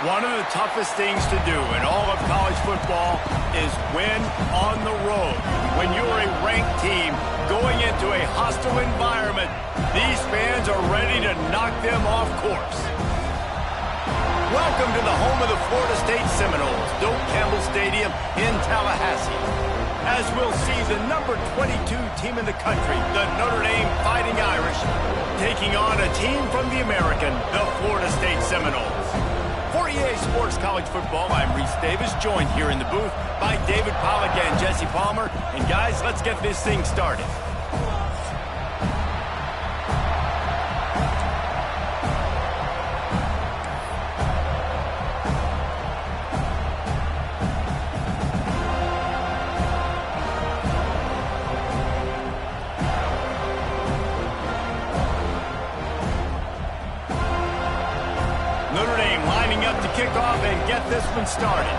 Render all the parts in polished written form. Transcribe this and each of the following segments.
One of the toughest things to do in all of college football is win on the road. When you're a ranked team going into a hostile environment, these fans are ready to knock them off course. Welcome to the home of the Florida State Seminoles, Doak Campbell Stadium in Tallahassee. As we'll see the number 22 team in the country, the Notre Dame Fighting Irish, taking on a team from the American, the Florida State Seminoles. For EA Sports College Football, I'm Reese Davis, joined here in the booth by David Pollack and Jesse Palmer. And guys, let's get this thing started. Notre Dame lining up to kick off and get this one started.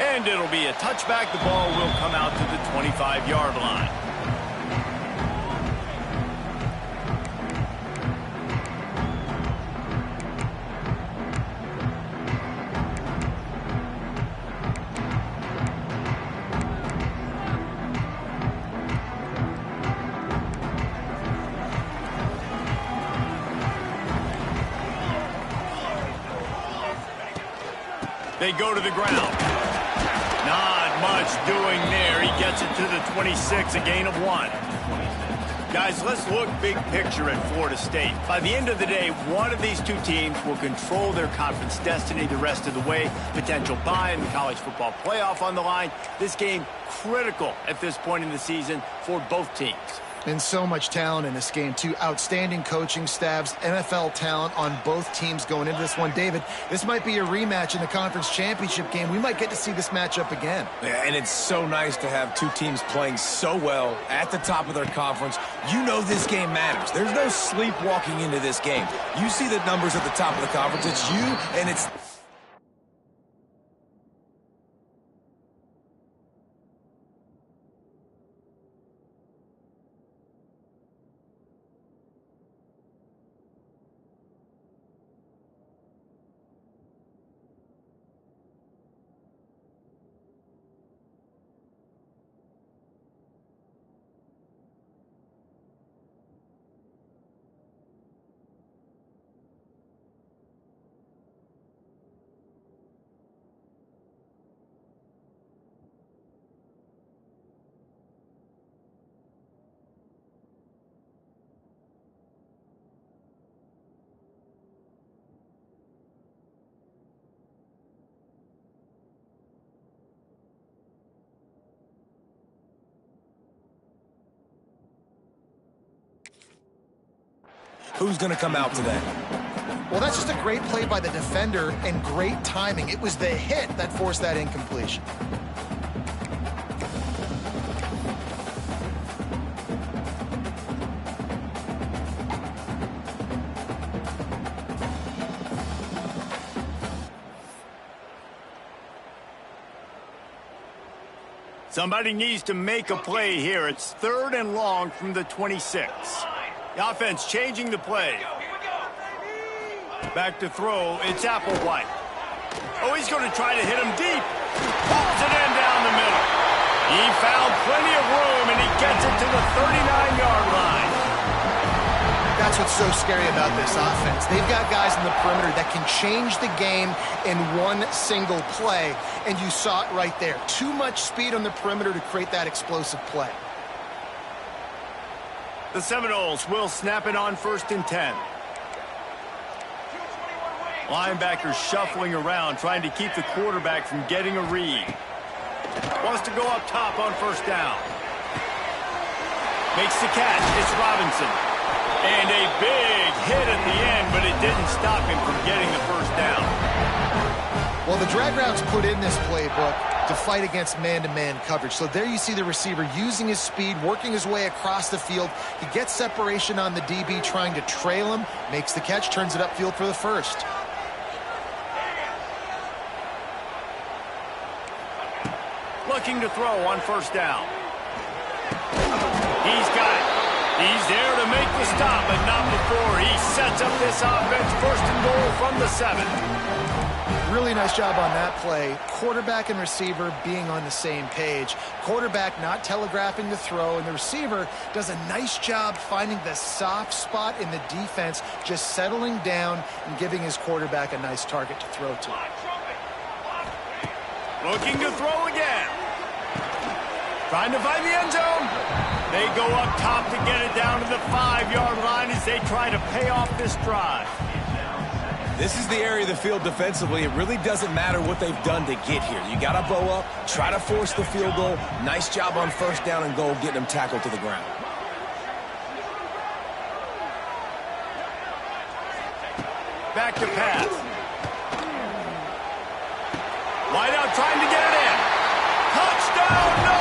And it'll be a touchback. The ball will come out to the 25-yard line. They go to the ground. Not much doing there. He gets it to the 26, a gain of 1. Guys, let's look big picture at Florida State. By the end of the day, one of these two teams will control their conference destiny the rest of the way. Potential bye in the college football playoff on the line. This game critical at this point in the season for both teams. And so much talent in this game, too. Outstanding coaching staffs, NFL talent on both teams going into this one. David, this might be a rematch in the conference championship game. We might get to see this matchup again. Yeah, and it's so nice to have two teams playing so well at the top of their conference. You know this game matters. There's no sleepwalking into this game. You see the numbers at the top of the conference. It's you, and it's... Who's going to come out today? Well, that's just a great play by the defender and great timing. It was the hit that forced that incompletion. Somebody needs to make a play here. It's 3rd and long from the 26. The offense changing the play. Back to throw. It's Applewhite. Oh, he's going to try to hit him deep. Pulls it in down the middle. He found plenty of room, and he gets it to the 39-yard line. That's what's so scary about this offense. They've got guys in the perimeter that can change the game in one single play, and you saw it right there. Too much speed on the perimeter to create that explosive play. The Seminoles will snap it on 1st and 10. Linebacker shuffling around, trying to keep the quarterback from getting a read. Wants to go up top on 1st down. Makes the catch. It's Robinson. And a big hit at the end, but it didn't stop him from getting the 1st down. Well, the drag routes put in this playbook to fight against man-to-man coverage. So there you see the receiver using his speed, working his way across the field. He gets separation on the DB, trying to trail him, makes the catch, turns it upfield for the 1st. Looking to throw on 1st down. He's got it. He's there to make the stop, but not before he sets up this offense. First and goal from the 7. Really nice job on that play. Quarterback and receiver being on the same page. Quarterback not telegraphing the throw, and the receiver does a nice job finding the soft spot in the defense, just settling down and giving his quarterback a nice target to throw to. Looking to throw again. Trying to find the end zone. They go up top to get it down to the 5-yard line as they try to pay off this drive. This is the area of the field defensively. It really doesn't matter what they've done to get here. You got to bow up, try to force the field goal. Nice job on first down and goal, getting them tackled to the ground. Back to pass. Wide out trying to get it in. Touchdown, no!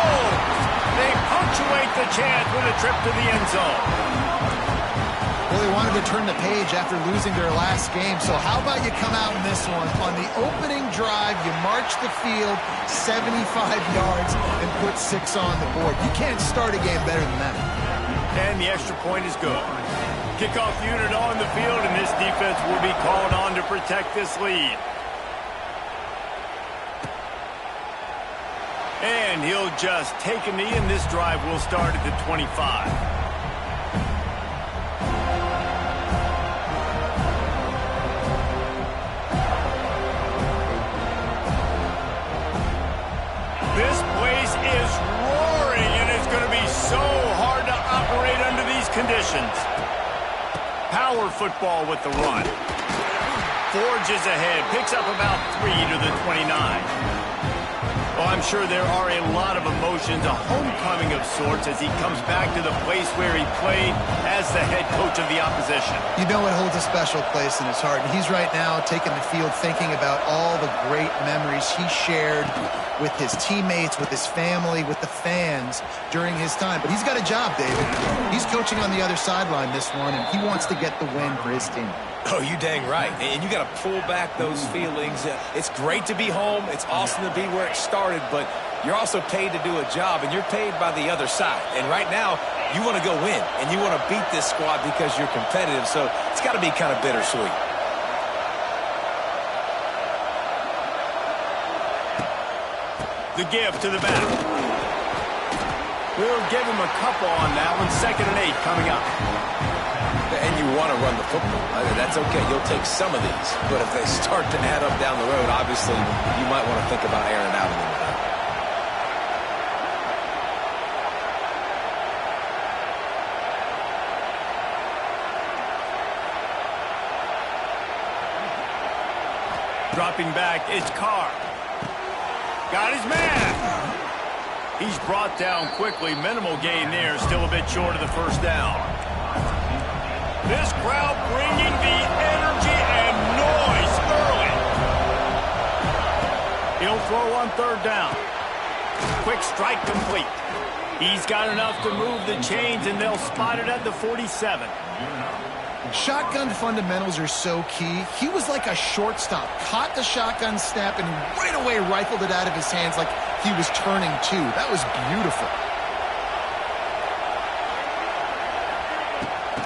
They punctuate the chance with a trip to the end zone. Well, they wanted to turn the page after losing their last game, so how about you come out in this one? On the opening drive, you march the field 75 yards and put 6 on the board. You can't start a game better than that. And the extra point is good. Kickoff unit on the field, and this defense will be called on to protect this lead. And he'll just take a knee, and this drive will start at the 25. This place is roaring, and it's going to be so hard to operate under these conditions. Power football with the run. Forges ahead, picks up about 3 to the 29. Well, I'm sure there are a lot of emotions, a homecoming of sorts as he comes back to the place where he played as the head coach of the opposition. You know it holds a special place in his heart, and he's right now taking the field thinking about all the great memories he shared with his teammates, with his family, with the fans during his time. But he's got a job, David. He's coaching on the other sideline this one, and he wants to get the win for his team. Oh, you dang right. And you got to pull back those feelings. It's great to be home. It's awesome to be where it started, but you're also paid to do a job, and you're paid by the other side. And right now, you want to go win, and you want to beat this squad because you're competitive, so it's got to be kind of bittersweet. The give to the back. We'll give him a couple on that one. 2nd and 8 coming up. And you want to run the football. I mean, that's okay. You'll take some of these. But if they start to add up down the road, obviously, you might want to think about airing out a little bit. Dropping back, it's Carr. Got his man. He's brought down quickly. Minimal gain there. Still a bit short of the first down. This crowd bringing the energy and noise early. He'll throw on 3rd down. Quick strike complete. He's got enough to move the chains, and they'll spot it at the 47. Shotgun fundamentals are so key. He was like a shortstop, caught the shotgun snap, and right away rifled it out of his hands like he was turning two. That was beautiful.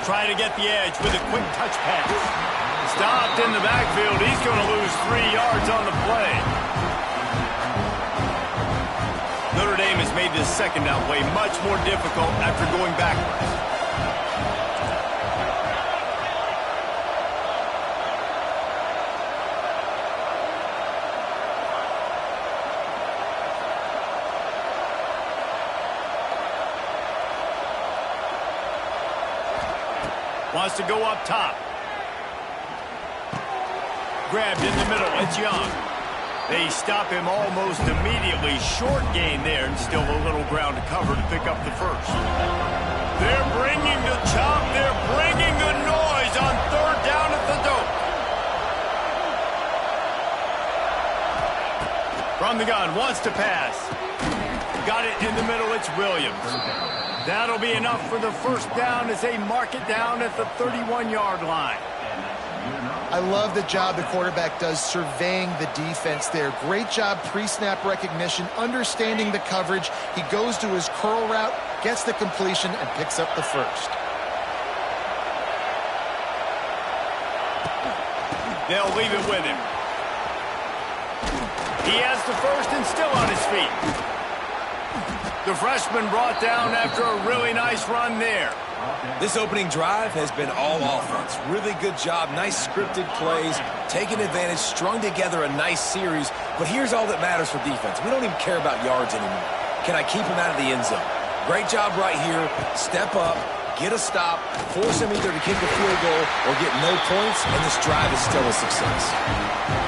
Try to get the edge with a quick touch pass. Stopped in the backfield. He's going to lose 3 yards on the play. Notre Dame has made this second down play much more difficult after going backwards. Wants to go up top. Grabbed in the middle. It's Young. They stop him almost immediately. Short gain there, and still a little ground to cover to pick up the first. They're bringing the chop. They're bringing the noise on 3rd down at the dope. From the gun, wants to pass. Got it in the middle. It's Williams. That'll be enough for the first down as they mark it down at the 31-yard line. I love the job the quarterback does surveying the defense there. Great job pre-snap recognition, understanding the coverage. He goes to his curl route, gets the completion, and picks up the first. They'll leave it with him. He has the first and still on his feet. The freshman brought down after a really nice run there. This opening drive has been all offense. Really good job, nice scripted plays, taking advantage, strung together a nice series. But here's all that matters for defense. We don't even care about yards anymore. Can I keep him out of the end zone? Great job right here. Step up, get a stop, force him either to kick a field goal or get no points, and this drive is still a success.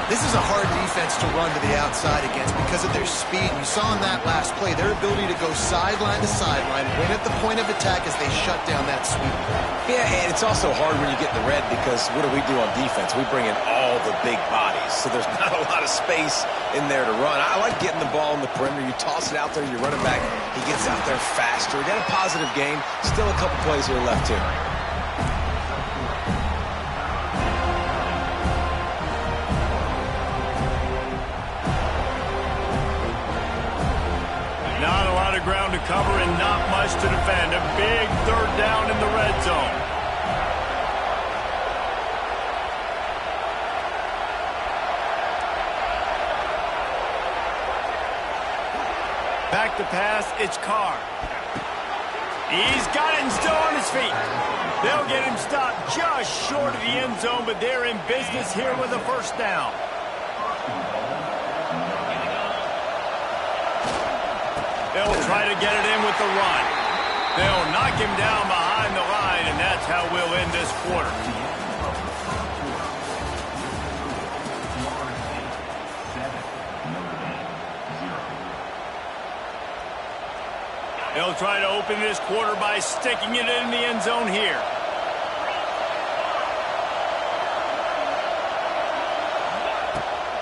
This is a hard defense to run to the outside against because of their speed. You saw in that last play their ability to go sideline to sideline, win at the point of attack as they shut down that sweep. Yeah, and it's also hard when you get the red because what do we do on defense? We bring in all the big bodies, so there's not a lot of space in there to run. I like getting the ball in the perimeter. You toss it out there, you run it back, he gets out there faster. We got a positive game. Still a couple plays here left here. Not a lot of ground to cover and not much to defend. A big third down in the red zone. Back to pass, it's Carr. He's got it and still on his feet. They'll get him stopped just short of the end zone, but they're in business here with a first down. They'll try to get it in with the run. They'll knock him down behind the line, and that's how we'll end this quarter. They'll try to open this quarter by sticking it in the end zone here.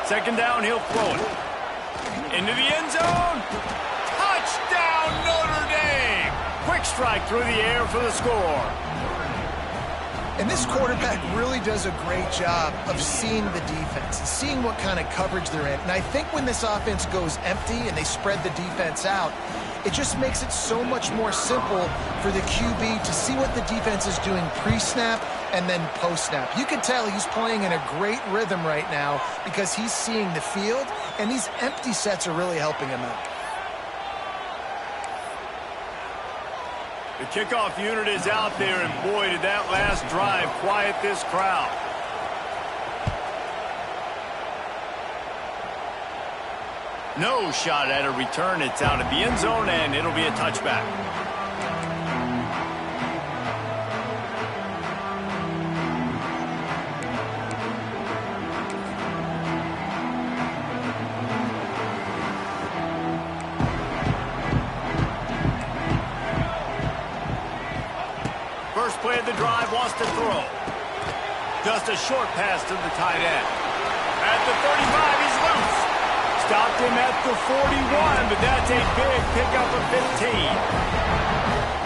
Second down, he'll throw it. Into the end zone. Touchdown, Notre Dame! Quick strike through the air for the score. And this quarterback really does a great job of seeing the defense, seeing what kind of coverage they're in. And I think when this offense goes empty and they spread the defense out, it just makes it so much more simple for the QB to see what the defense is doing pre-snap and then post-snap. You can tell he's playing in a great rhythm right now because he's seeing the field, and these empty sets are really helping him out. The kickoff unit is out there, and boy, did that last drive quiet this crowd. No shot at a return. It's out of the end zone, and it'll be a touchback. First play of the drive, wants to throw. Just a short pass to the tight end. At the 35, he's loose. Stopped him at the 41, but that's a big pickup of 15.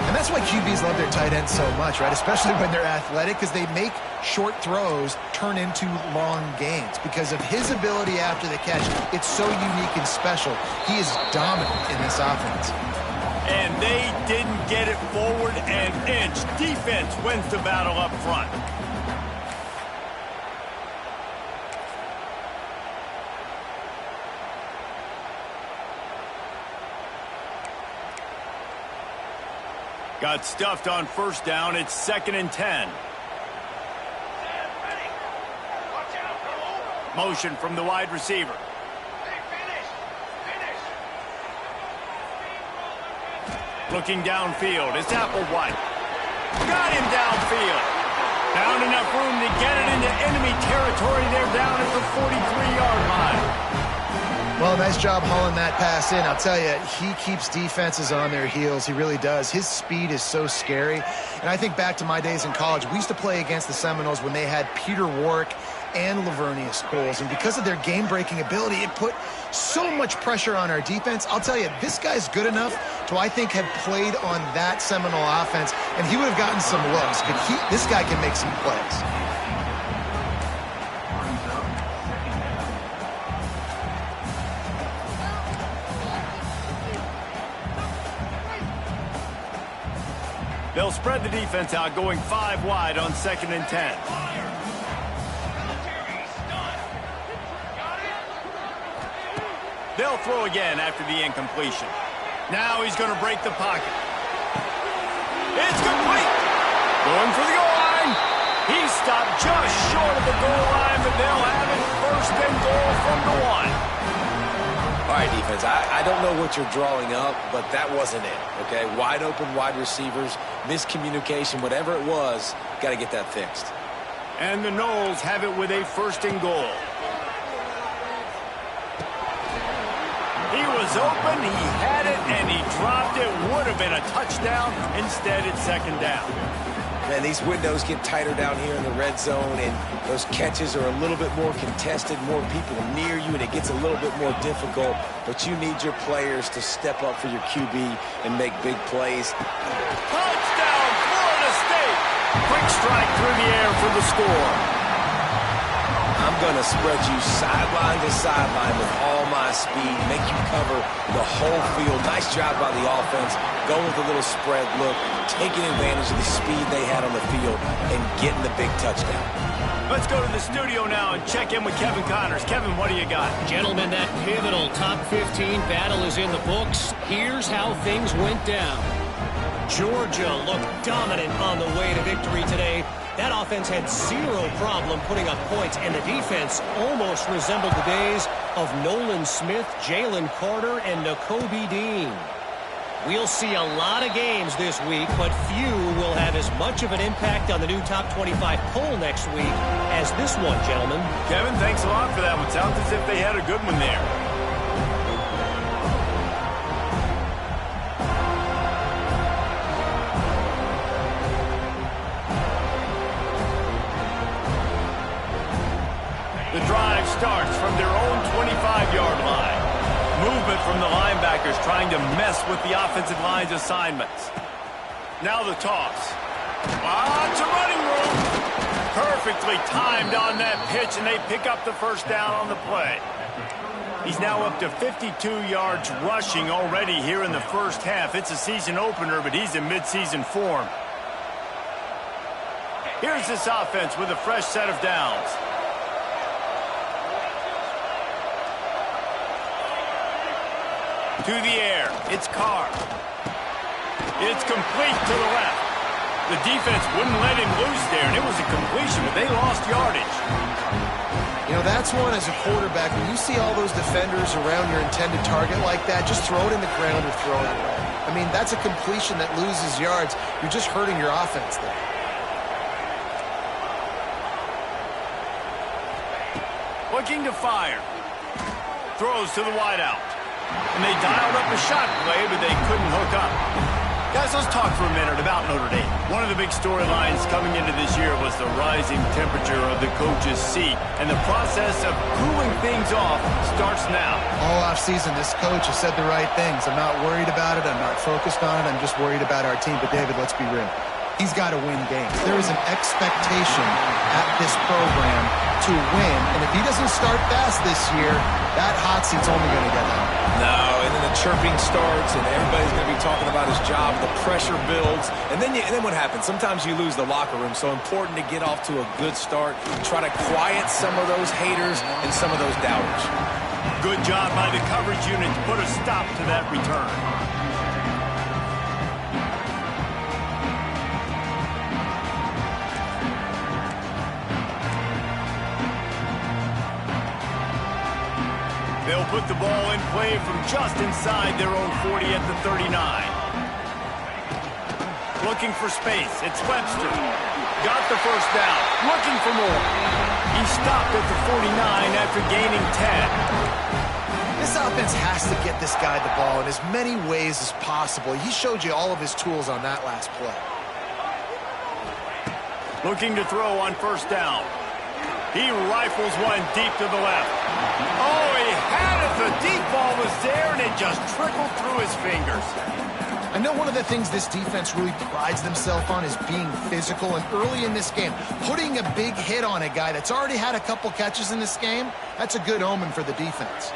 And that's why QBs love their tight ends so much, right? Especially when they're athletic, because they make short throws turn into long gains. Because of his ability after the catch, it's so unique and special. He is dominant in this offense. And they didn't get it forward an inch. Defense wins the battle up front. Got stuffed on first down. It's 2nd and 10. Motion from the wide receiver. Looking downfield. It's Applewhite. Got him downfield. Found enough room to get it into enemy territory. They're down at the 43-yard line. Well, nice job hauling that pass in. I'll tell you, he keeps defenses on their heels. He really does. His speed is so scary. And I think back to my days in college. We used to play against the Seminoles when they had Peter Warrick and Lavernius Coles. And because of their game-breaking ability, it put so much pressure on our defense. I'll tell you, this guy's good enough to, I think, have played on that Seminole offense, and he would have gotten some looks. This guy can make some plays. They'll spread the defense out, going 5 wide on 2nd and 10. They'll throw again after the incompletion. Now he's going to break the pocket. It's complete. Going for the goal line. He stopped just short of the goal line, but they'll have it first and goal from the 1. All right, defense, I don't know what you're drawing up, but that wasn't it, okay? Wide open wide receivers, miscommunication, whatever it was, got to get that fixed. And the Noles have it with a first and goal. He was open, he had it, and he dropped it. Would have been a touchdown. Instead, it's second down. Man, these windows get tighter down here in the red zone, and those catches are a little bit more contested, more people near you, and it gets a little bit more difficult. But you need your players to step up for your QB and make big plays. Touchdown, Florida State! Quick strike through the air for the score. I'm going to spread you sideline to sideline with all my speed, make you cover the whole field. Nice job by the offense, going with a little spread look, taking advantage of the speed they had on the field, and getting the big touchdown. Let's go to the studio now and check in with Kevin Connors. Kevin, what do you got? Gentlemen, that pivotal top 15 battle is in the books. Here's how things went down. Georgia looked dominant on the way to victory today. That offense had zero problem putting up points, and the defense almost resembled the days of Nolan Smith, Jalen Carter, and Nakobe Dean. We'll see a lot of games this week, but few will have as much of an impact on the new top 25 poll next week as this one, gentlemen. Kevin, thanks a lot for that one. Sounds as if they had a good one there. The drive starts from their own 25-yard line. Movement from the linebackers trying to mess with the offensive line's assignments. Now the toss. Lots of running room. Perfectly timed on that pitch, and they pick up the first down on the play. He's now up to 52 yards rushing already here in the first half. It's a season opener, but he's in midseason form. Here's this offense with a fresh set of downs. To the air, it's Carr. It's complete to the left. The defense wouldn't let him loose there, and it was a completion, but they lost yardage. You know, that's one as a quarterback. When you see all those defenders around your intended target like that, just throw it in the ground or throw it away. I mean, that's a completion that loses yards. You're just hurting your offense there. Looking to fire. Throws to the wideout. And they dialed up a shot play, but they couldn't hook up. Guys, let's talk for a minute about Notre Dame. One of the big storylines coming into this year was the rising temperature of the coach's seat. And the process of cooling things off starts now. All offseason, this coach has said the right things. I'm not worried about it. I'm not focused on it. I'm just worried about our team. But, David, let's be real. He's got to win games. There is an expectation at this program to win. And if he doesn't start fast this year, that hot seat's only going to get higher. No, and then the chirping starts, and everybody's going to be talking about his job. The pressure builds, and then what happens? Sometimes you lose the locker room. So important to get off to a good start. Try to quiet some of those haters and some of those doubters. Good job by the coverage unit to put a stop to that return. They'll put the ball in play from just inside their own 40 at the 39. Looking for space. It's Webster. Got the first down. Looking for more. He stopped at the 49 after gaining 10. This offense has to get this guy the ball in as many ways as possible. He showed you all of his tools on that last play. Looking to throw on first down. He rifles one deep to the left. Oh, he had it. The deep ball was there, and it just trickled through his fingers. I know one of the things this defense really prides themselves on is being physical, and early in this game, putting a big hit on a guy that's already had a couple catches in this game, that's a good omen for the defense.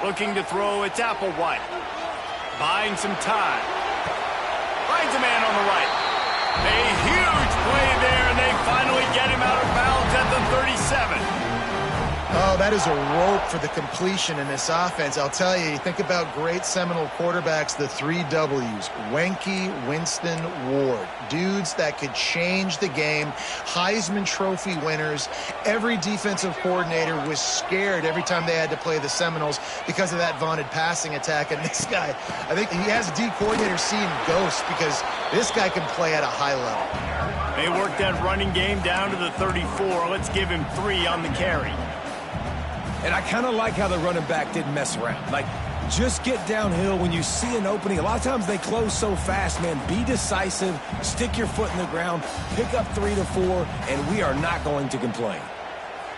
Looking to throw, it's Applewhite. Buying some time. Finds a man on the right. A huge play there, and they finally get him out of bounds at the 37. Oh, Well, that is a rope for the completion in this offense. I'll tell you, think about great Seminole quarterbacks, the 3 W's, Wenke, Winston, Ward. Dudes that could change the game, Heisman Trophy winners. Every defensive coordinator was scared every time they had to play the Seminoles because of that vaunted passing attack. And this guy, I think he has D coordinators seeing ghosts because this guy can play at a high level. They worked that running game down to the 34. Let's give him 3 on the carry. And I kind of like how the running back didn't mess around. Like, just get downhill when you see an opening. A lot of times they close so fast, man. Be decisive, stick your foot in the ground, pick up 3 to 4, and we are not going to complain.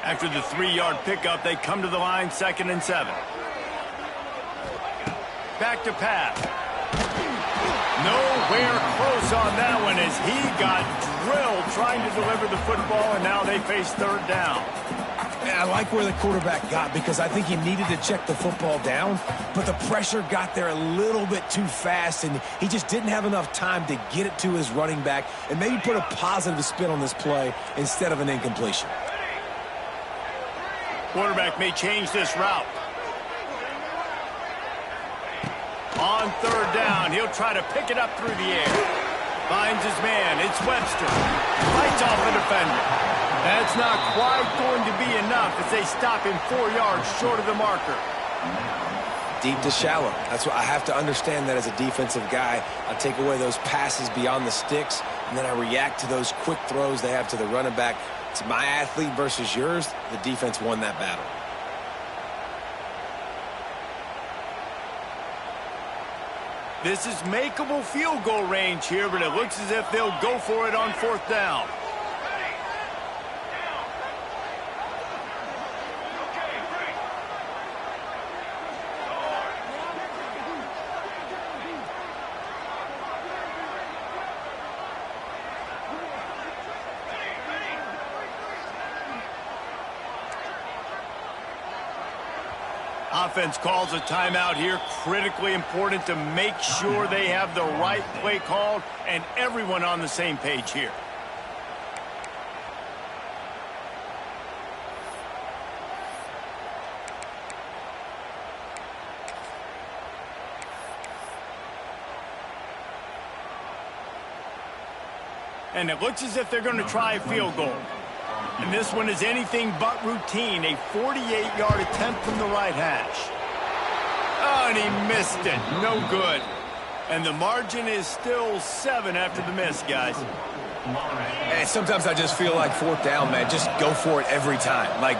After the 3-yard pickup, they come to the line, 2nd and 7. Back to pass. Nowhere close on that one as he got drilled trying to deliver the football, and now they face 3rd down. I like where the quarterback got because I think he needed to check the football down, but the pressure got there a little bit too fast, and he just didn't have enough time to get it to his running back and maybe put a positive spin on this play instead of an incompletion. Quarterback may change this route. On 3rd down, he'll try to pick it up through the air. Finds his man. It's Webster. Fights off the defender. That's not quite going to be enough as they stop him 4 yards short of the marker. Deep to shallow. That's what I have to understand that as a defensive guy. I take away those passes beyond the sticks, and then I react to those quick throws they have to the running back. It's my athlete versus yours. The defense won that battle. This is makeable field goal range here, but it looks as if they'll go for it on 4th down. Offense calls a timeout here. Critically important to make sure they have the right play called and everyone on the same page here. And it looks as if they're going to try a field goal. And this one is anything but routine. A 48-yard attempt from the right hash. Oh, and he missed it. No good. And the margin is still 7 after the miss, guys. And sometimes I just feel like 4th down, man. Just go for it every time. Like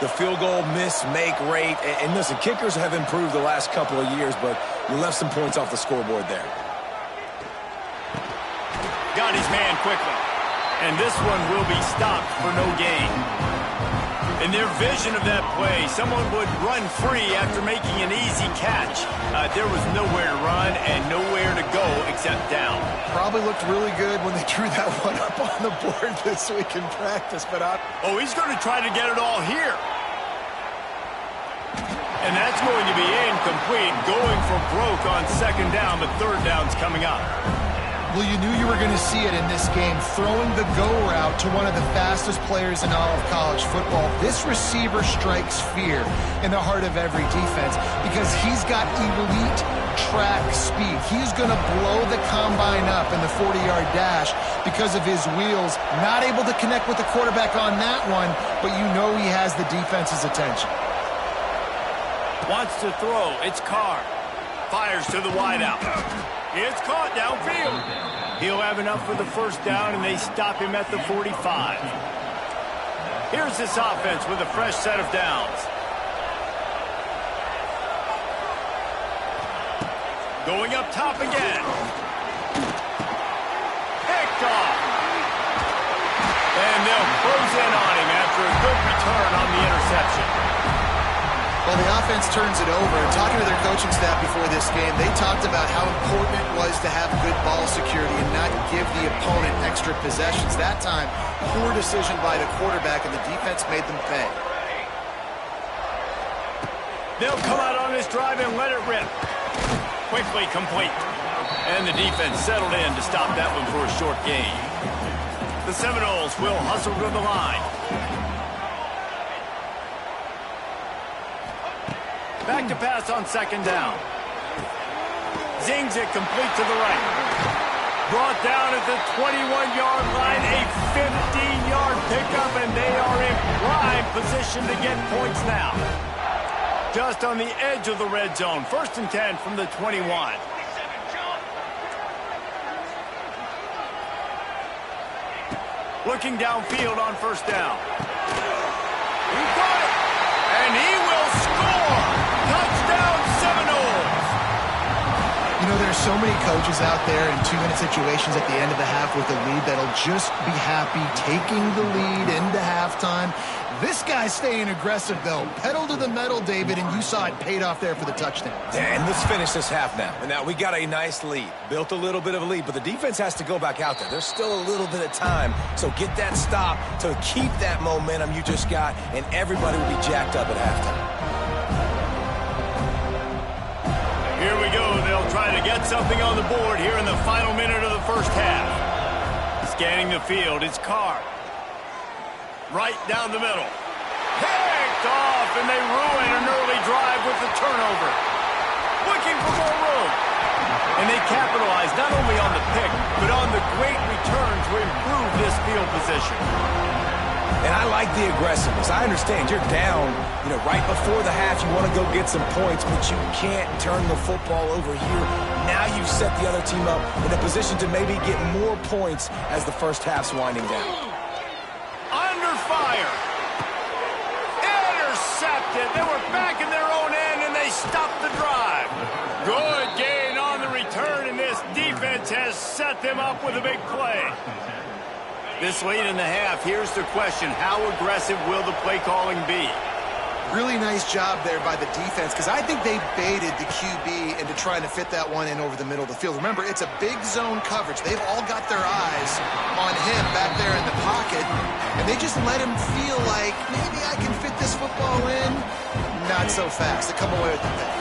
the field goal miss-make rate. And listen, kickers have improved the last couple of years, but you left some points off the scoreboard there. Got his man quickly. And this one will be stopped for no gain. In their vision of that play, someone would run free after making an easy catch. There was nowhere to run and nowhere to go except down. Probably looked really good when they drew that one up on the board this week in practice. But oh, he's going to try to get it all here. And that's going to be incomplete. Going for broke on 2nd down, but 3rd down's coming up. Well, you knew you were going to see it in this game, throwing the go route to one of the fastest players in all of college football. This receiver strikes fear in the heart of every defense because he's got elite track speed. He's going to blow the combine up in the 40-yard dash because of his wheels. Not able to connect with the quarterback on that one, but you know he has the defense's attention. Wants to throw. It's Carr. Fires to the wideout. It's caught downfield. He'll have enough for the 1st down, and they stop him at the 45. Here's this offense with a fresh set of downs. Going up top again. Picked off. And they'll close in on him after a good return on the interception. Well, the offense turns it over. Talking to their coaching staff before this game, they talked about how important it was to have good ball security and not give the opponent extra possessions. That time, poor decision by the quarterback, and the defense made them pay. They'll come out on this drive and let it rip. Quickly complete. And the defense settled in to stop that one for a short gain. The Seminoles will hustle to the line. Back to pass on second down. Zings it complete to the right. Brought down at the 21-yard line, a 15-yard pickup, and they are in prime position to get points now. Just on the edge of the red zone. 1st and 10 from the 21. Looking downfield on 1st down. He got it, and he will score. Touchdown Seminoles. You know, there's so many coaches out there in 2-minute situations at the end of the half with a lead that'll just be happy taking the lead into halftime. This guy's staying aggressive, though. Pedal to the metal, David, and you saw it paid off there for the touchdown. And let's finish this half now. And now we got a nice lead. Built a little bit of a lead, but the defense has to go back out there. There's still a little bit of time. So get that stop to keep that momentum you just got, and everybody will be jacked up at halftime. Here we go. They'll try to get something on the board here in the final minute of the first half. Scanning the field, it's Carr. Right down the middle. Picked off, and they ruin an early drive with the turnover. Looking for more room. And they capitalize not only on the pick, but on the great return to improve this field position. And I like the aggressiveness. I understand you're down, right before the half. You want to go get some points, but you can't turn the football over here. Now you've set the other team up in a position to maybe get more points as the first half's winding down. Under fire. Intercepted. They were back in their own end, and they stopped the drive. Good gain on the return, and this defense has set them up with a big play. This late in the half, here's the question. How aggressive will the play calling be? Really nice job there by the defense, because I think they baited the QB into trying to fit that one in over the middle of the field. Remember, it's a big zone coverage. They've all got their eyes on him back there in the pocket, and they just let him feel like, maybe I can fit this football in. Not so fast. They come away with the pick.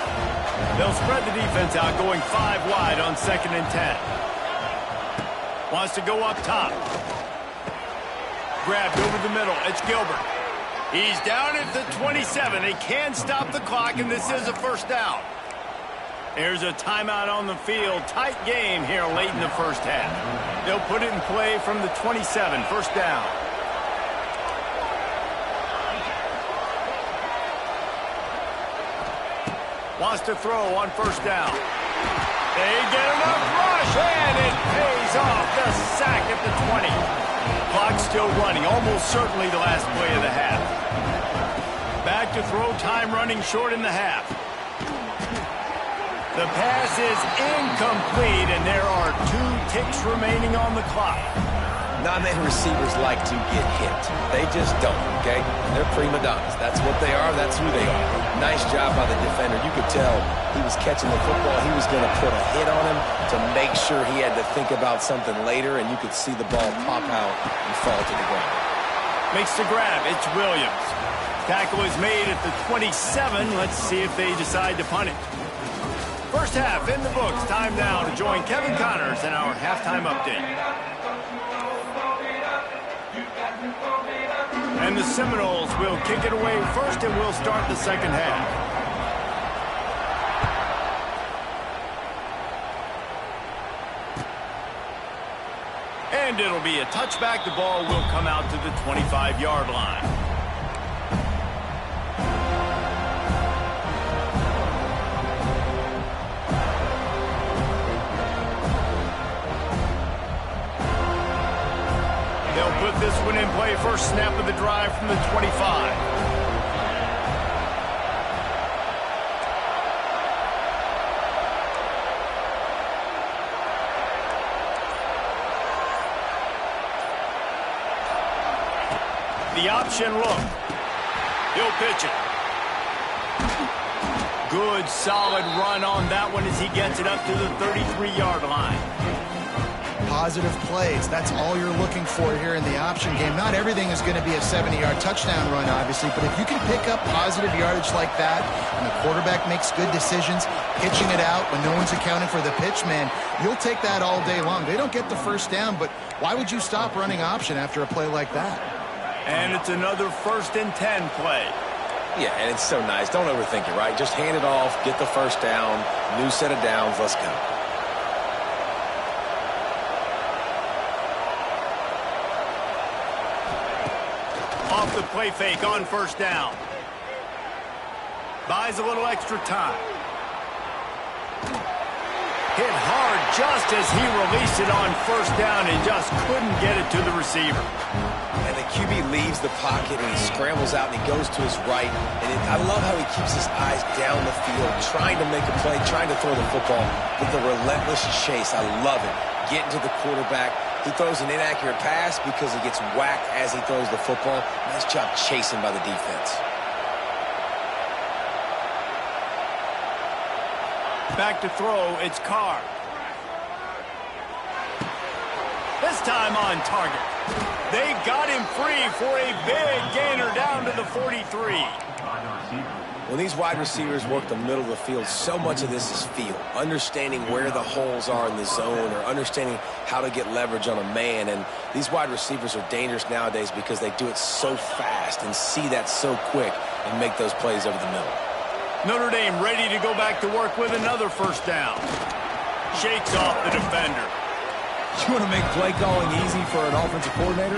They'll spread the defense out, going 5 wide on 2nd and 10. Wants to go up top. Grabbed over the middle. It's Gilbert. He's down at the 27. They can stop the clock, and this is a 1st down. There's a timeout on the field. Tight game here late in the first half. They'll put it in play from the 27. 1st down. Wants to throw on 1st down. They get enough rush, and it pays off. The sack at the 20. Clock still running, almost certainly the last play of the half. Back to throw, time running short in the half. The pass is incomplete, and there are 2 ticks remaining on the clock. Not many receivers like to get hit. They just don't, okay? They're prima donnas. That's what they are. That's who they are. Nice job by the defender. You could tell he was catching the football. He was going to put a hit on him to make sure he had to think about something later, and you could see the ball pop out and fall to the ground. Makes the grab. It's Williams. Tackle is made at the 27. Let's see if they decide to punt it. First half in the books. Time now to join Kevin Connors in our halftime update. And the Seminoles will kick it away first, and we'll start the second half. And it'll be a touchback. The ball will come out to the 25-yard line. They'll put this one in play. First snap of the drive from the 25. The option look. He'll pitch it. Good, solid run on that one as he gets it up to the 33-yard line. Positive plays. That's all you're looking for here in the option game. Not everything is going to be a 70-yard touchdown run, obviously, but if you can pick up positive yardage like that and the quarterback makes good decisions, pitching it out when no one's accounting for the pitch, man, you'll take that all day long. They don't get the first down, but why would you stop running option after a play like that? And it's another 1st and 10 play. Yeah, and it's so nice. Don't overthink it, right? Just hand it off, get the first down, new set of downs, let's go. Off the play fake on first down. Buys a little extra time. Hit hard just as he released it on first down and just couldn't get it to the receiver. And the QB leaves the pocket and he scrambles out and he goes to his right. And I love how he keeps his eyes down the field, trying to make a play, trying to throw the football with the relentless chase. I love it. Getting to the quarterback. He throws an inaccurate pass because he gets whacked as he throws the football. Nice job chasing by the defense. Back to throw, it's Carr. This time on target. They got him free for a big gainer down to the 43. When these wide receivers work the middle of the field, so much of this is feel. Understanding where the holes are in the zone or understanding how to get leverage on a man. And these wide receivers are dangerous nowadays because they do it so fast and see that so quick and make those plays over the middle. Notre Dame ready to go back to work with another first down. Shakes off the defender. You want to make play calling easy for an offensive coordinator?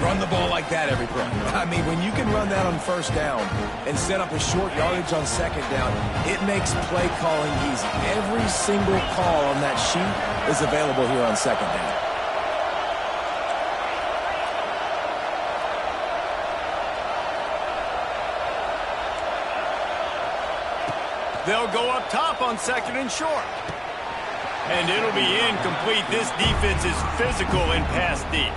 Run the ball like that every play. I mean, when you can run that on first down and set up a short yardage on second down, it makes play calling easy. Every single call on that sheet is available here on second down. They'll go up top on second and short. And it'll be incomplete. This defense is physical and pass deep.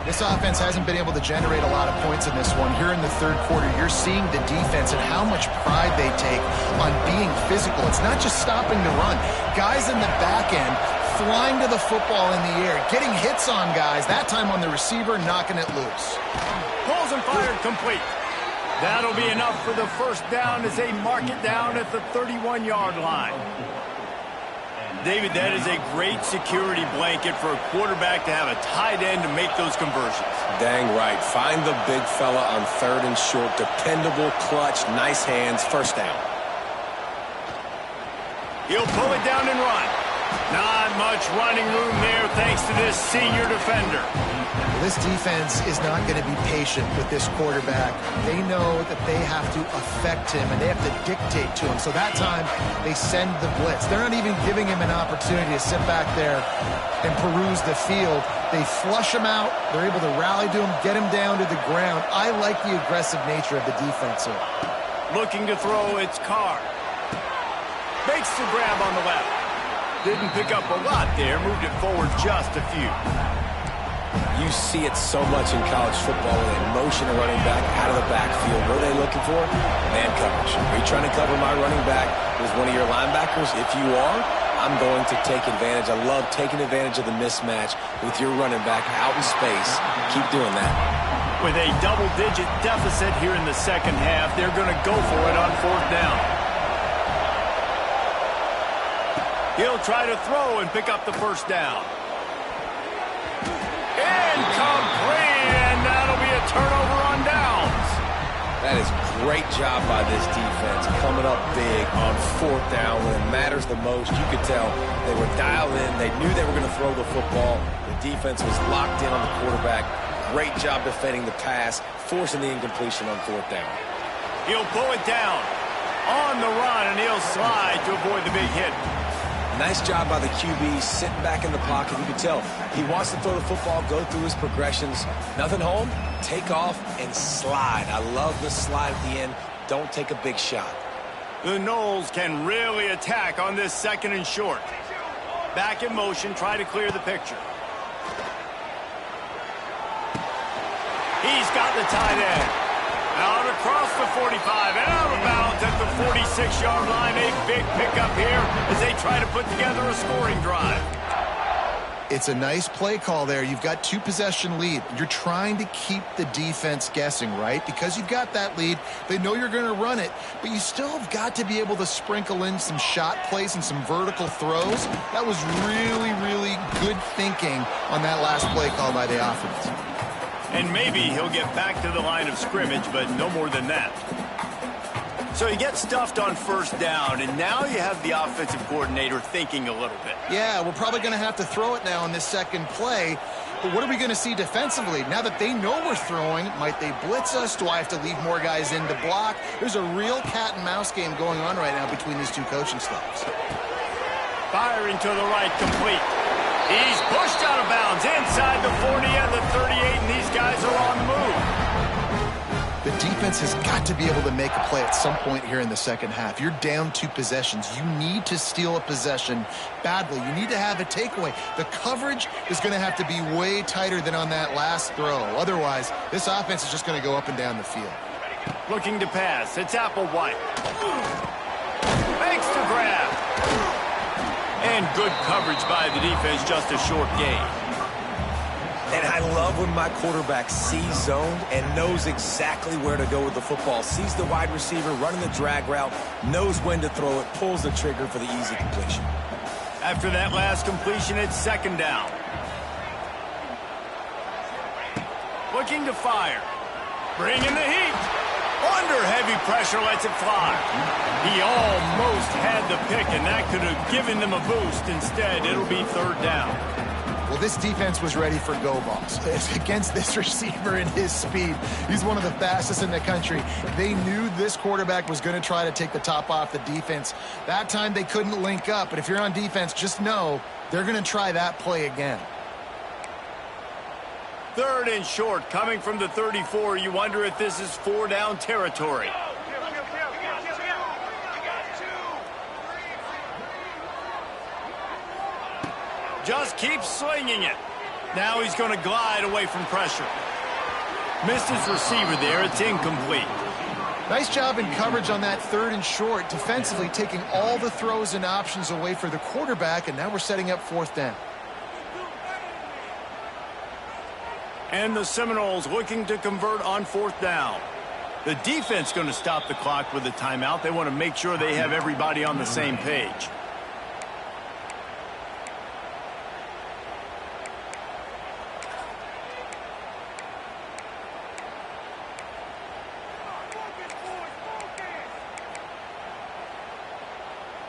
This offense hasn't been able to generate a lot of points in this one. Here in the third quarter, you're seeing the defense and how much pride they take on being physical. It's not just stopping the run. Guys in the back end flying to the football in the air, getting hits on guys, that time on the receiver, knocking it loose. Pulls and fired complete. That'll be enough for the first down as they mark it down at the 31-yard line. David, that is a great security blanket for a quarterback to have a tight end to make those conversions. Dang right. Find the big fella on third and short. Dependable, clutch, nice hands, first down. He'll pull it down and run. Not much running room there thanks to this senior defender. This defense is not going to be patient with this quarterback. They know that they have to affect him, and they have to dictate to him. So that time, they send the blitz. They're not even giving him an opportunity to sit back there and peruse the field. They flush him out. They're able to rally to him, get him down to the ground. I like the aggressive nature of the defense here. Looking to throw, it's Carr. Makes the grab on the left. Didn't pick up a lot there, moved it forward just a few. You see it so much in college football when they motion a running back out of the backfield. What are they looking for? Man coverage. Are you trying to cover my running back as one of your linebackers? If you are, I'm going to take advantage. I love taking advantage of the mismatch with your running back out in space. Keep doing that. With a double-digit deficit here in the second half, they're going to go for it on fourth down. He'll try to throw and pick up the first down. Incomplete, and that'll be a turnover on downs. That is great job by this defense, coming up big on fourth down when it matters the most. You could tell they were dialed in. They knew they were going to throw the football. The defense was locked in on the quarterback. Great job defending the pass, forcing the incompletion on fourth down. He'll pull it down on the run, and he'll slide to avoid the big hit. Nice job by the QB, sitting back in the pocket. You can tell he wants to throw the football, go through his progressions. Nothing home, take off, and slide. I love the slide at the end. Don't take a big shot. The Noles can really attack on this second and short. Back in motion, try to clear the picture. He's got the tight end. Out across the 45 and out of bounds at the 46-yard line. A big pickup here as they try to put together a scoring drive. It's a nice play call there. You've got two-possession lead. You're trying to keep the defense guessing, right? Because you've got that lead, they know you're going to run it, but you still have got to be able to sprinkle in some shot plays and some vertical throws. That was really, really good thinking on that last play call by the offense. And maybe he'll get back to the line of scrimmage, but no more than that. So you get stuffed on first down, and now you have the offensive coordinator thinking a little bit. Yeah, we're probably going to have to throw it now in this second play. But what are we going to see defensively? Now that they know we're throwing, might they blitz us? Do I have to leave more guys in to block? There's a real cat and mouse game going on right now between these two coaching staffs. Firing to the right, complete. He's pushed out of bounds inside the 40 and the 38, and these guys are on the move. The defense has got to be able to make a play at some point here in the second half. You're down 2 possessions. You need to steal a possession badly. You need to have a takeaway. The coverage is going to have to be way tighter than on that last throw. Otherwise, this offense is just going to go up and down the field. Looking to pass. It's Applewhite. Makes the grab. And good coverage by the defense, just a short gain. And I love when my quarterback sees zoned and knows exactly where to go with the football. Sees the wide receiver running the drag route, knows when to throw it, pulls the trigger for the easy completion. After that last completion, it's second down. Looking to fire. Bringing the heat. Under heavy pressure, lets it fly. He almost had the pick, and that could have given them a boost. Instead, it'll be third down. Well, this defense was ready for go balls. Against this receiver and his speed, he's one of the fastest in the country. They knew this quarterback was going to try to take the top off the defense. That time they couldn't link up, but if you're on defense, just know they're going to try that play again. Third and short, coming from the 34. You wonder if this is 4-down territory. Just keeps slinging it. Now he's going to glide away from pressure. Missed his receiver there. It's incomplete. Nice job in coverage on that third and short, defensively taking all the throws and options away for the quarterback, and now we're setting up fourth down. And the Seminoles looking to convert on fourth down. The defense going to stop the clock with a timeout. They want to make sure they have everybody on the same page.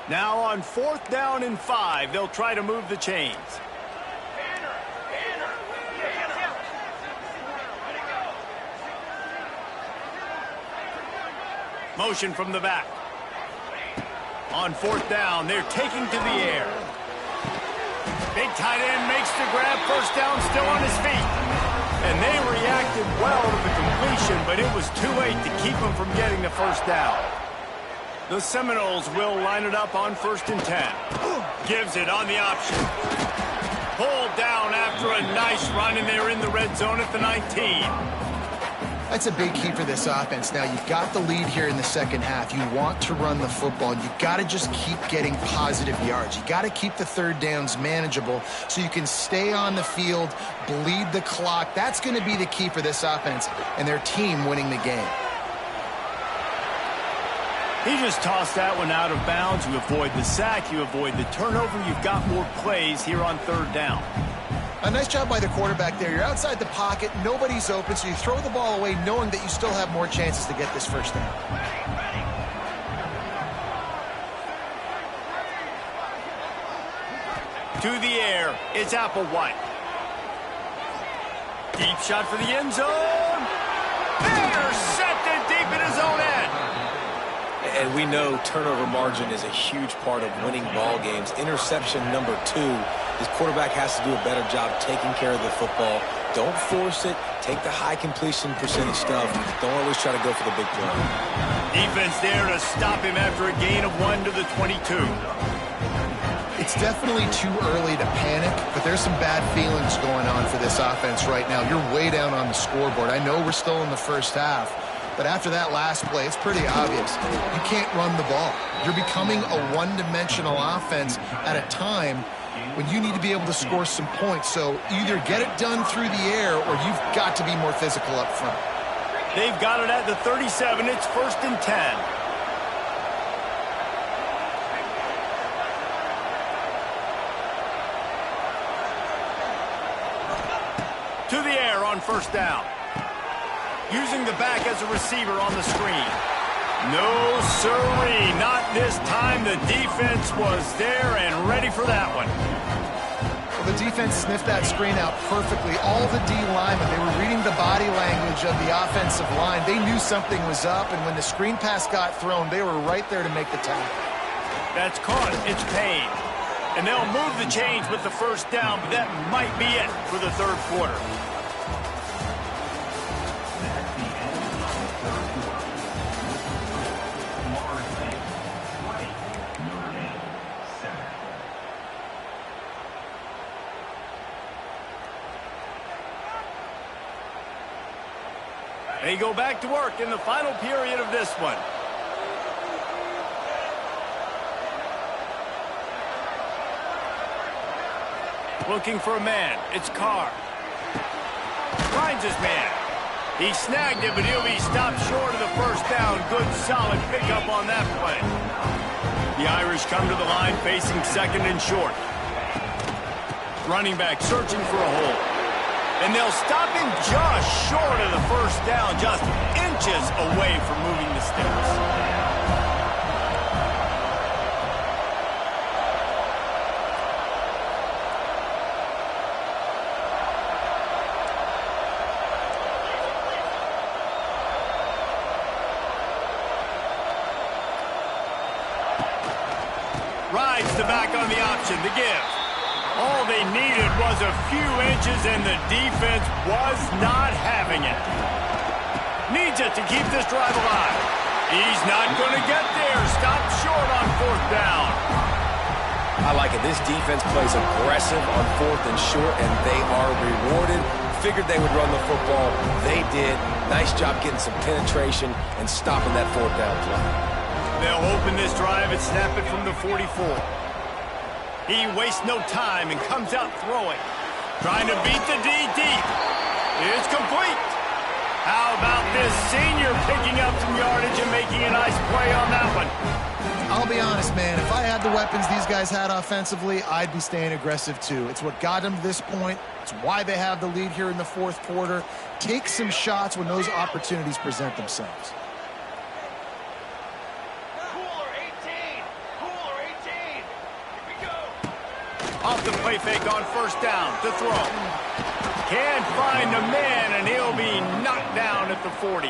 Now on fourth down and 5, they'll try to move the chains. Motion from the back. On fourth down, they're taking to the air. Big tight end makes the grab. First down, still on his feet. And they reacted well to the completion, but it was too late to keep them from getting the first down. The Seminoles will line it up on first and 10. Gives it on the option. Pulled down after a nice run, and they're in the red zone at the 19. That's a big key for this offense. Now, you've got the lead here in the second half. You want to run the football. You've got to just keep getting positive yards. You've got to keep the third downs manageable so you can stay on the field, bleed the clock. That's going to be the key for this offense and their team winning the game. He just tossed that one out of bounds. You avoid the sack. You avoid the turnover. You've got more plays here on third down. A nice job by the quarterback there. You're outside the pocket. Nobody's open, so you throw the ball away knowing that you still have more chances to get this first down. To the air, it's Applewhite. Deep shot for the end zone. Intercepted deep in his own end. And we know turnover margin is a huge part of winning ball games. Interception number 2. This quarterback has to do a better job taking care of the football. Don't force it. Take the high completion percentage stuff. Don't always try to go for the big play. Defense there to stop him after a gain of 1 to the 22. It's definitely too early to panic, but there's some bad feelings going on for this offense right now. You're way down on the scoreboard. I know we're still in the first half, but after that last play, it's pretty obvious. You can't run the ball. You're becoming a one-dimensional offense at a time when you need to be able to score some points. So either get it done through the air or you've got to be more physical up front. They've got it at the 37. It's first and 10. To the air on first down. Using the back as a receiver on the screen. No, sirree. Not this time. The defense was there and ready for that one. Well, the defense sniffed that screen out perfectly. All the D linemen, they were reading the body language of the offensive line. They knew something was up, and when the screen pass got thrown, they were right there to make the tackle. That's caught. It's paid. And they'll move the chains with the first down, but that might be it for the third quarter. They go back to work in the final period of this one. Looking for a man. It's Carr. Finds his man. He snagged it, but he'll be stopped short of the first down. Good, solid pickup on that play. The Irish come to the line facing second and short. Running back searching for a hole. And they'll stop him just short of the first down, just inches away from moving the sticks. Rides the back on the option, the give. All they needed was a few inches, and the defense was not having it. Needs it to keep this drive alive. He's not going to get there. Stopped short on fourth down. I like it. This defense plays aggressive on fourth and short, and they are rewarded. Figured they would run the football. They did. Nice job getting some penetration and stopping that fourth down play. They'll open this drive and snap it from the 44. He wastes no time and comes out throwing. Trying to beat the D deep. It's complete. How about this senior picking up some yardage and making a nice play on that one? I'll be honest, man. If I had the weapons these guys had offensively, I'd be staying aggressive too. It's what got them to this point. It's why they have the lead here in the fourth quarter. Take some shots when those opportunities present themselves. Off the play fake on first down to throw. Can't find a man, and he'll be knocked down at the 40.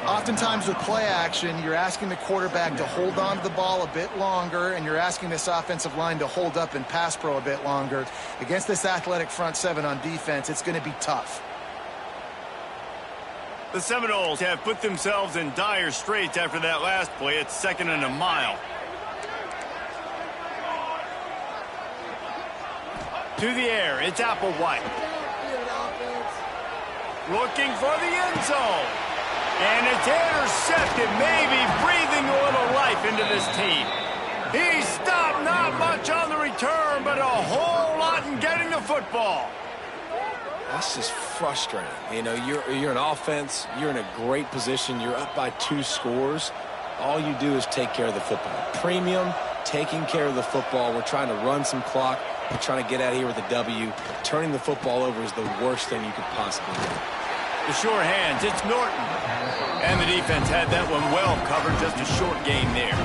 Oftentimes with play action, you're asking the quarterback to hold on to the ball a bit longer, and you're asking this offensive line to hold up in pass pro a bit longer. Against this athletic front seven on defense, it's going to be tough. The Seminoles have put themselves in dire straits after that last play. It's 2nd and a mile. To the air, it's Applewhite. Looking for the end zone. And it's intercepted, maybe breathing a little life into this team. He stopped, not much on the return, but a whole lot in getting the football. That's just frustrating. You know, you're an offense. You're in a great position. You're up by 2 scores. All you do is take care of the football. Premium, taking care of the football. We're trying to run some clock. We're trying to get out of here with a W. Turning the football over is the worst thing you could possibly do. The sure hands, it's Norton. And the defense had that one well covered, just a short gain there.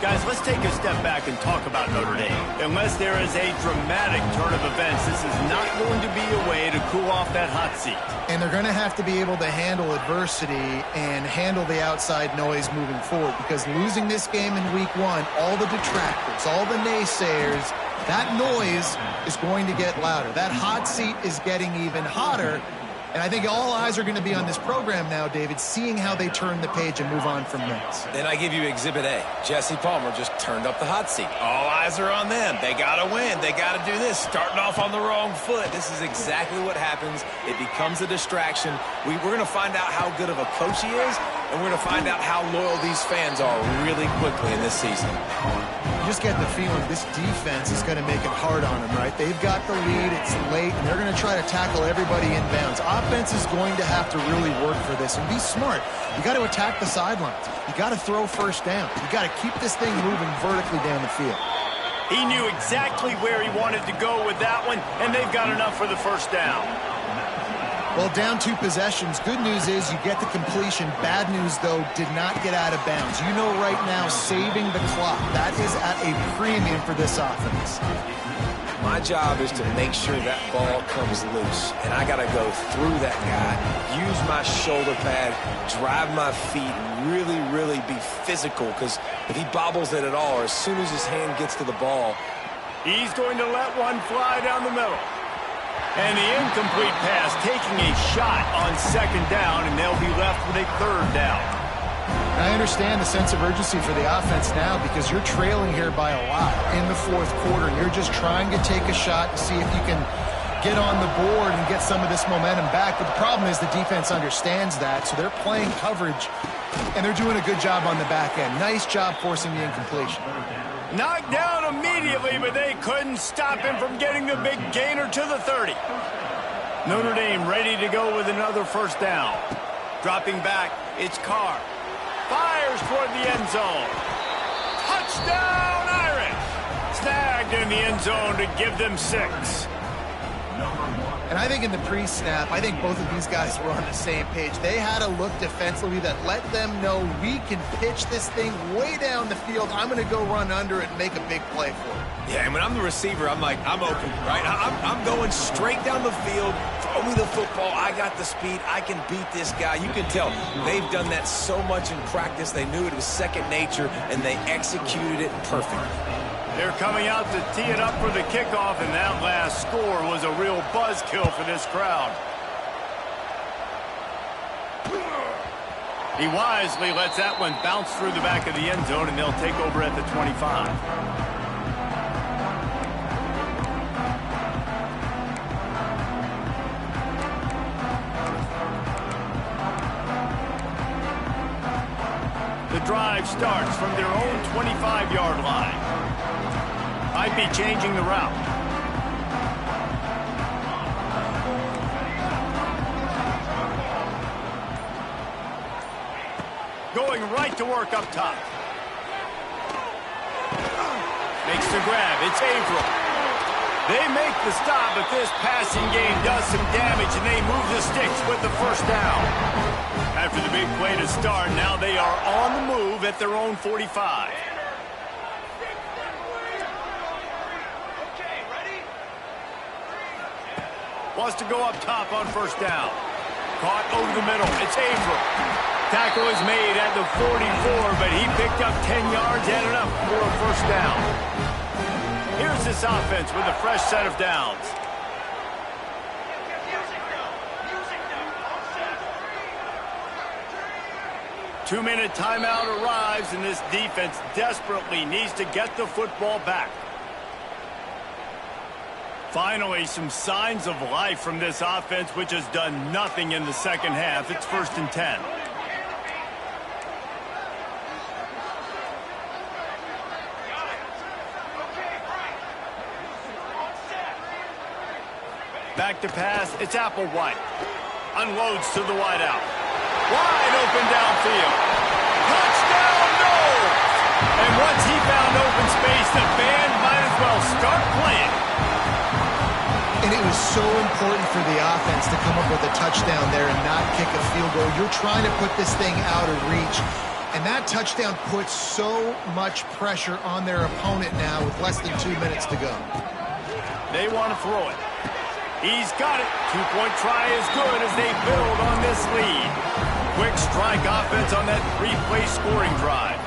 Guys, let's take a step back and talk about Notre Dame. Unless there is a dramatic turn of events, this is not going to be a way to cool off that hot seat. And they're going to have to be able to handle adversity and handle the outside noise moving forward, because losing this game in week 1, all the detractors, all the naysayers, that noise is going to get louder. That hot seat is getting even hotter. And I think all eyes are going to be on this program now, David, seeing how they turn the page and move on from this. Then I give you Exhibit A. Jesse Palmer just turned up the hot seat. All eyes are on them. They got to win. They got to do this. Starting off on the wrong foot. This is exactly what happens. It becomes a distraction. We're going to find out how good of a coach he is, and we're going to find out how loyal these fans are really quickly in this season. You just get the feeling this defense is going to make it hard on them, right? They've got the lead. It's late, and they're going to try to tackle everybody inbounds. Offense is going to have to really work for this and be smart. You got to attack the sidelines. You got to throw first down. You got to keep this thing moving vertically down the field. He knew exactly where he wanted to go with that one, and they've got enough for the first down. Well, down 2 possessions. Good news is you get the completion. Bad news, though, did not get out of bounds. You know right now, saving the clock. That is at a premium for this offense. My job is to make sure that ball comes loose, and I got to go through that guy, use my shoulder pad, drive my feet, really, really be physical, because if he bobbles it at all, or as soon as his hand gets to the ball, he's going to let one fly down the middle. And the incomplete pass taking a shot on 2nd down, and they'll be left with a 3rd down. I understand the sense of urgency for the offense now because you're trailing here by a lot in the 4th quarter, and you're just trying to take a shot to see if you can get on the board and get some of this momentum back. But the problem is the defense understands that, so they're playing coverage, and they're doing a good job on the back end. Nice job forcing the incompletion. Knocked down immediately, but they couldn't stop him from getting the big gainer to the 30. Notre Dame ready to go with another 1st down. Dropping back, it's Carr. Fires toward the end zone. Touchdown, Irish! Snagged in the end zone to give them 6. And I think in the pre-snap, I think both of these guys were on the same page. They had a look defensively that let them know we can pitch this thing way down the field. I'm going to go run under it and make a big play for it. yeah, and when I'm the receiver, I'm like, I'm open, right? I'm going straight down the field. Throw me the football. I got the speed. I can beat this guy. You can tell they've done that so much in practice. They knew it was second nature, and they executed it perfectly. They're coming out to tee it up for the kickoff, and that last score was a real buzzkill for this crowd. He wisely lets that one bounce through the back of the end zone, and they'll take over at the 25. The drive starts from their own 25-yard line. Might be changing the route. Going right to work up top. Makes the grab. It's Averill. They make the stop, but this passing game does some damage, and they move the sticks with the 1st down. After the big play to start, now they are on the move at their own 45. Wants to go up top on 1st down. Caught over the middle. It's Averill. Tackle is made at the 44, but he picked up 10 yards and enough for a 1st down. Here's this offense with a fresh set of downs. Two-minute timeout arrives, and this defense desperately needs to get the football back. Finally, some signs of life from this offense, which has done nothing in the 2nd half. It's 1st and 10. Back to pass, it's Applewhite. Unloads to the wideout. Wide open downfield. Touchdown, Knowles! And once he found open space, the band might as well start playing. And it was so important for the offense to come up with a touchdown there and not kick a field goal. You're trying to put this thing out of reach. And that touchdown puts so much pressure on their opponent now with less than 2 minutes to go. They want to throw it. He's got it. 2-point try is good as they build on this lead. Quick strike offense on that 3-play scoring drive.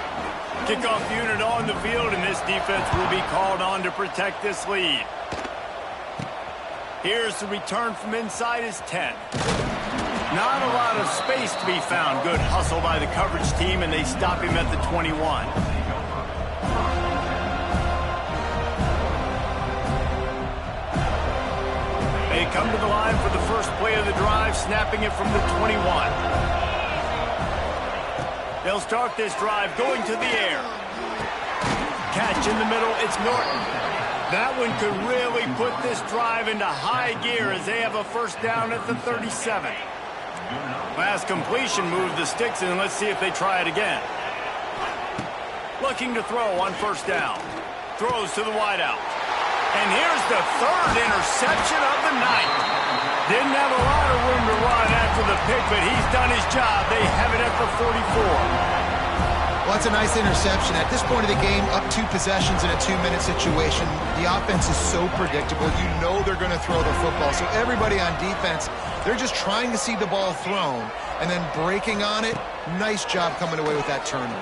Kickoff unit on the field, and this defense will be called on to protect this lead. Here's the return from inside his 10. Not a lot of space to be found. Good hustle by the coverage team, and they stop him at the 21. They come to the line for the first play of the drive, snapping it from the 21. They'll start this drive going to the air. Catch in the middle, it's Norton. That one could really put this drive into high gear as they have a 1st down at the 37. Last completion moved the sticks, and let's see if they try it again. Looking to throw on 1st down. Throws to the wideout. And here's the 3rd interception of the night. Didn't have a lot of room to run after the pick, but he's done his job. They have it at the 44. Well, that's a nice interception. At this point of the game, up 2 possessions in a 2-minute situation, the offense is so predictable. You know they're going to throw the football. So everybody on defense, they're just trying to see the ball thrown and then breaking on it. Nice job coming away with that turnover.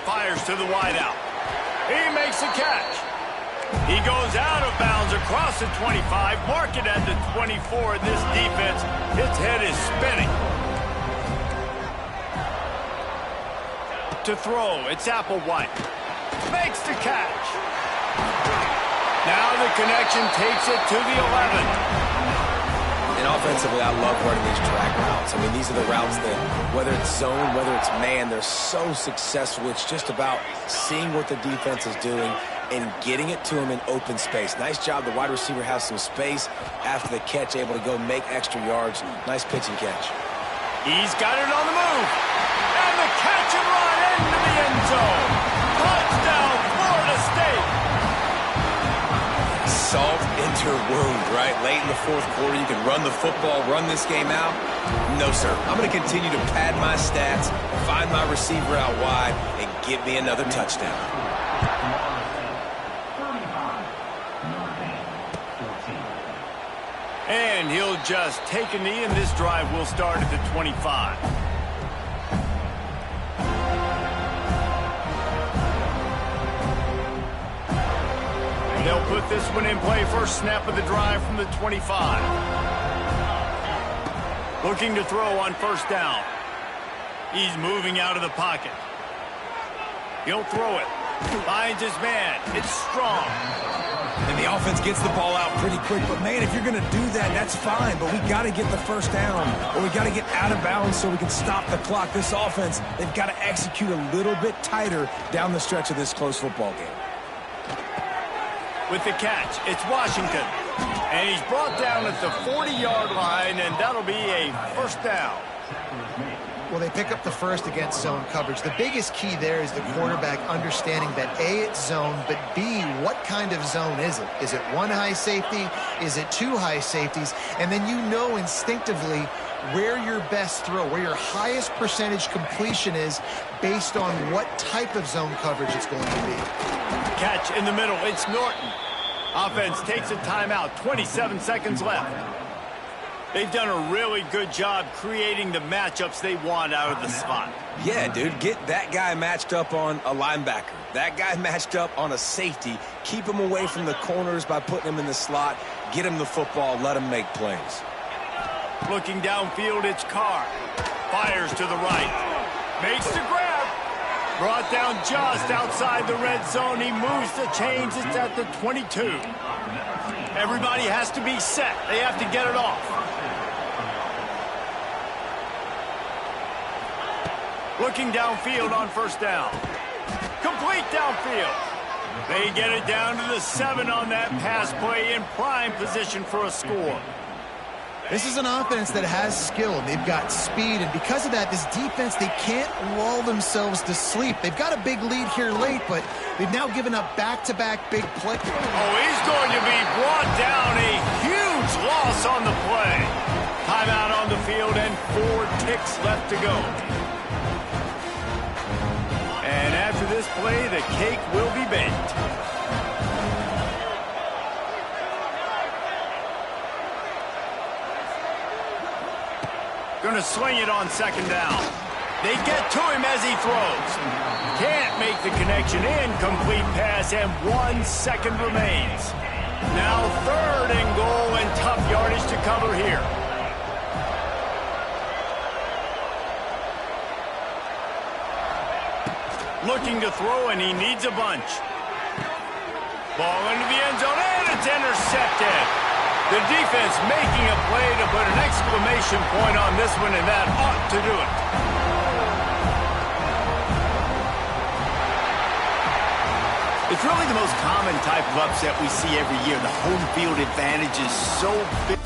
Fires to the wideout. He makes the catch. He goes out of bounds across the 25, mark it at the 24. This defense, its head is spinning. To throw, it's Applewhite. Makes the catch. Now the connection takes it to the 11. And offensively, I love running these drag routes. I mean, these are the routes that, whether it's zone, whether it's man, they're so successful. It's just about seeing what the defense is doing and getting it to him in open space. Nice job. The wide receiver has some space after the catch, able to go make extra yards. Nice pitch and catch. He's got it on the move. And the catch and run into the end zone. Touchdown, Florida State. Salt into your wound, right? Late in the fourth quarter, you can run the football, run this game out. No, sir. I'm going to continue to pad my stats, find my receiver out wide, and give me another touchdown. And he'll just take a knee, and this drive will start at the 25. They'll put this one in play. First snap of the drive from the 25. Looking to throw on first down. He's moving out of the pocket. He'll throw it. Finds his man. It's strong. And the offense gets the ball out pretty quick. But, man, if you're going to do that, that's fine. But we got to get the first down, or we got to get out of bounds so we can stop the clock. This offense, they've got to execute a little bit tighter down the stretch of this close football game. With the catch, it's Washington. And he's brought down at the 40-yard line, and that'll be a first down. Well, they pick up the first against zone coverage. The biggest key there is the quarterback understanding that A, it's zone, but B, what kind of zone is it? Is it one high safety? Is it 2 high safeties? And then you know instinctively where your best throw, where your highest percentage completion is based on what type of zone coverage it's going to be. Catch in the middle. It's Norton. Offense takes a timeout. 27 seconds left. They've done a really good job creating the matchups they want out of the spot. Yeah, dude, get that guy matched up on a linebacker. That guy matched up on a safety. Keep him away from the corners by putting him in the slot. Get him the football. Let him make plays. Looking downfield, it's Carr. Fires to the right. Makes the grab. Brought down just outside the red zone. He moves the chains. It's at the 22. Everybody has to be set. They have to get it off. Looking downfield on first down. Complete downfield. They get it down to the 7 on that pass play, in prime position for a score. This is an offense that has skill, and they've got speed, and because of that, this defense, they can't lull themselves to sleep. They've got a big lead here late, but they've now given up back-to-back big plays. Oh, he's going to be brought down. A huge loss on the play. Timeout on the field and 4 ticks left to go. And after this play, the cake will be baked. Going to swing it on second down. They get to him as he throws. Can't make the connection. Incomplete pass, and 1 second remains. Now 3rd and goal, and tough yardage to cover here. Looking to throw, and he needs a bunch. Ball into the end zone, and it's intercepted. The defense making a play to put an exclamation point on this one, and that ought to do it. It's really the most common type of upset we see every year. The home field advantage is so big.